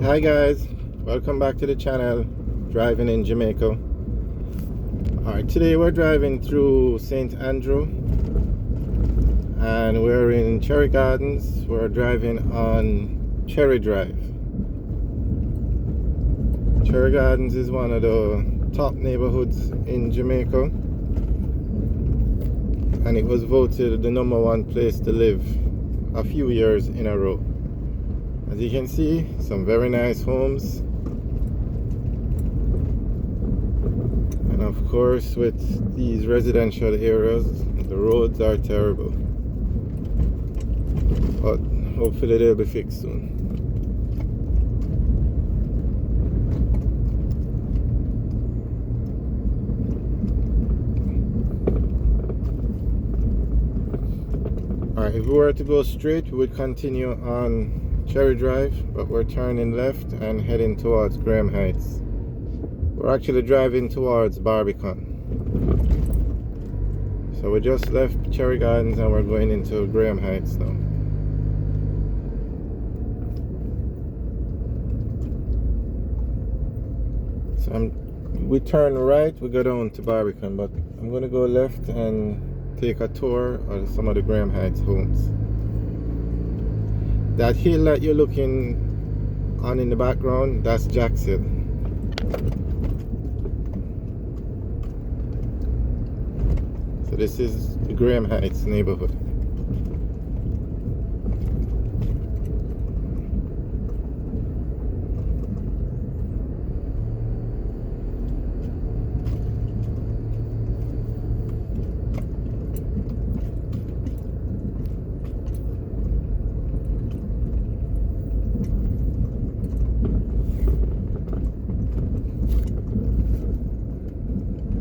Hi guys, welcome back to the channel, Driving in Jamaica. Alright, today we're driving through St. Andrew and we're in Cherry Gardens. We're driving on Cherry Drive. Cherry Gardens is one of the top neighborhoods in Jamaica and it was voted the #1 place to live a few years in a row. As you can see, some very nice homes. And of course, with these residential areas, the roads are terrible. But hopefully they'll be fixed soon. Alright, if we were to go straight, we would continue on Cherry Drive, but we're turning left and heading towards Graham Heights. We're actually driving towards Barbican. So we just left Cherry Gardens and we're going into Graham Heights now. So we turn right, we go down to Barbican, but I'm going to go left and take a tour of some of the Graham Heights homes. That hill that you're looking on in the background, that's Jack's Hill. So this is the Graham Heights neighborhood.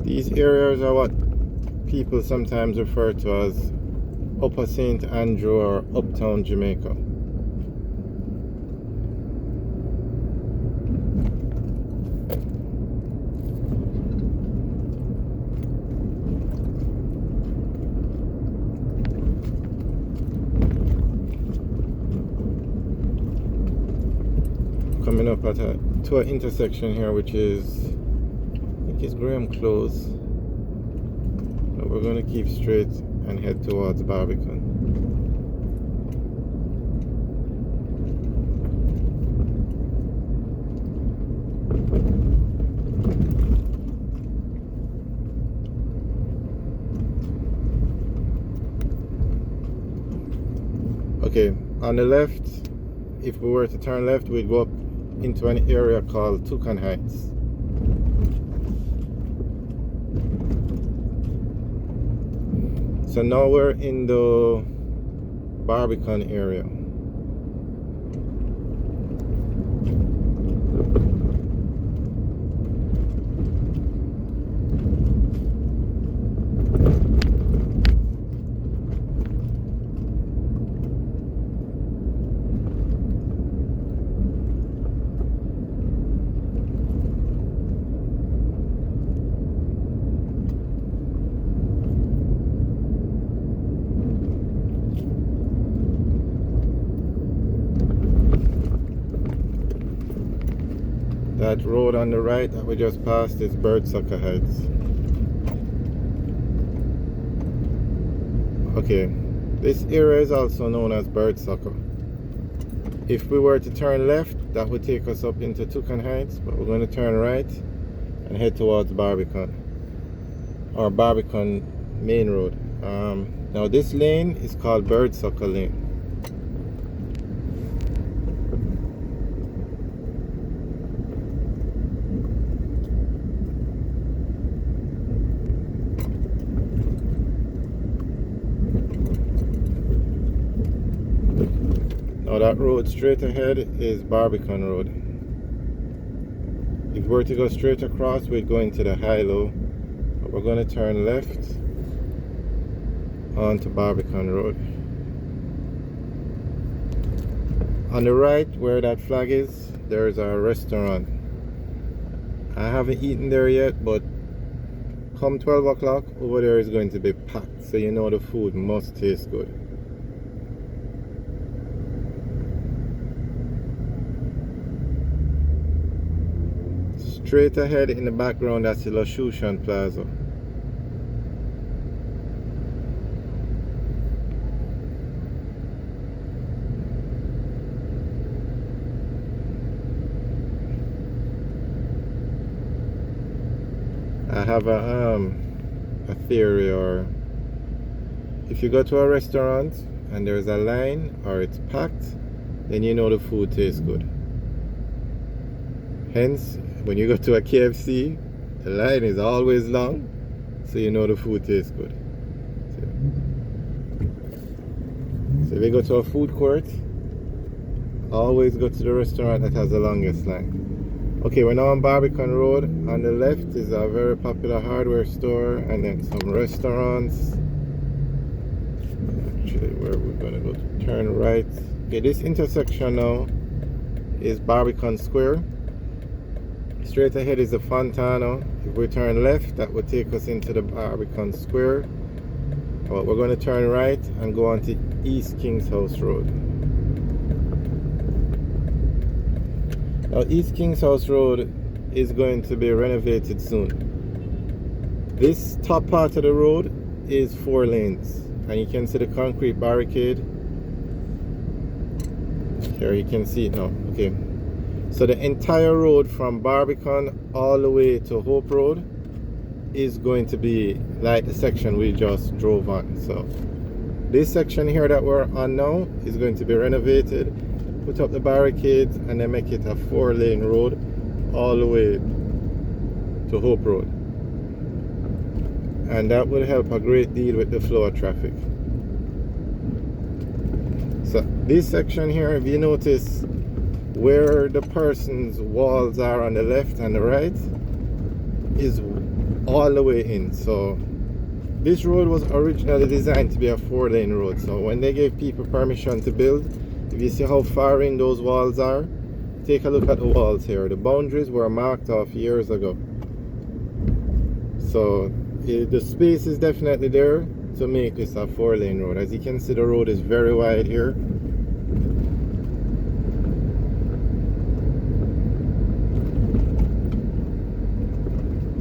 These areas are what people sometimes refer to as Upper St. Andrew or Uptown Jamaica. Coming up to an intersection here, which is, I think it's Graham Close. But we're going to keep straight and head towards Barbican. Okay, on the left, if we were to turn left, we'd go up into an area called Toucan Heights. So now we're in the Barbican area. That road on the right that we just passed is Birdsucker Heights. Okay, this area is also known as Birdsucker. If we were to turn left, that would take us up into Toucan Heights, but we're going to turn right and head towards Barbican, or Barbican Main Road. Now this lane is called Birdsucker Lane. Now that road straight ahead is Barbican Road. If we were to go straight across, we'd go into the high-low, but we're going to turn left onto Barbican Road. On the right, where that flag is, there's a restaurant. I haven't eaten there yet, but come 12 o'clock, over there is going to be packed, so you know the food must taste good. Straight ahead in the background, that's the Lashushan Plaza. I have a theory, or if you go to a restaurant and there's a line or it's packed, then you know the food tastes good. Hence, when you go to a KFC, the line is always long, so you know the food tastes good. So if you go to a food court, always go to the restaurant that has the longest line. Okay, we're now on Barbican Road. On the left is a very popular hardware store, and then some restaurants. Actually, where we're gonna go to turn right. Okay, this intersection now is Barbican Square. Straight ahead is the Fontana. If we turn left, that would take us into the Barbican Square. But we're going to turn right and go on to East King's House Road. Now, East King's House Road is going to be renovated soon. This top part of the road is 4 lanes, and you can see the concrete barricade. Here you can see it now. Okay. So the entire road from Barbican all the way to Hope Road is going to be like the section we just drove on. So this section here that we're on now is going to be renovated, put up the barricades, and then make it a 4-lane road all the way to Hope Road. And that will help a great deal with the flow of traffic. So this section here, if you notice, where the person's walls are on the left and the right is all the way in. So this road was originally designed to be a 4-lane road. So when they gave people permission to build, if you see how far in those walls are, take a look at the walls here. The boundaries were marked off years ago. So the space is definitely there to make this a 4-lane road. As you can see, the road is very wide here.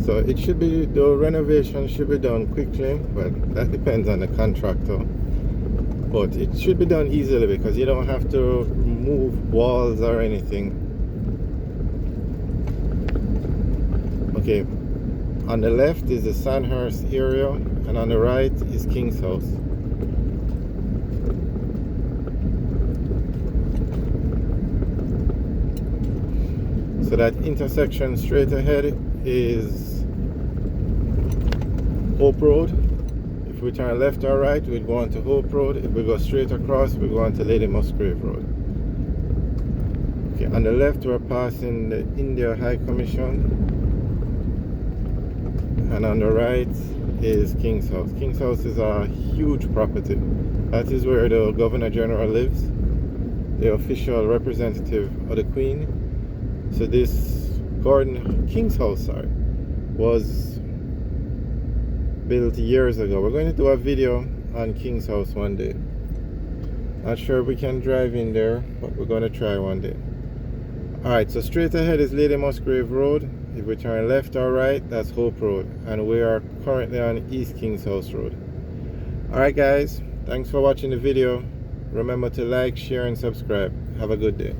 So it should be, the renovation should be done quickly, but that depends on the contractor. But it should be done easily because you don't have to remove walls or anything. Okay, on the left is the Sandhurst area, and on the right is King's House. So that intersection straight ahead is Hope Road. If we turn left or right, we'd go on to Hope Road. If we go straight across, we go on to Lady Musgrave Road. Okay, on the left we're passing the India High Commission, and on the right is King's House. King's House is a huge property. That is where the Governor General lives, the official representative of the Queen. So this King's House was built years ago. We're going to do a video on King's House one day. Not sure we can drive in there, but we're going to try one day. Alright, so straight ahead is Lady Musgrave Road. If we turn left or right, that's Hope Road, and we are currently on East King's House Road. Alright guys, thanks for watching the video. Remember to like, share and subscribe. Have a good day.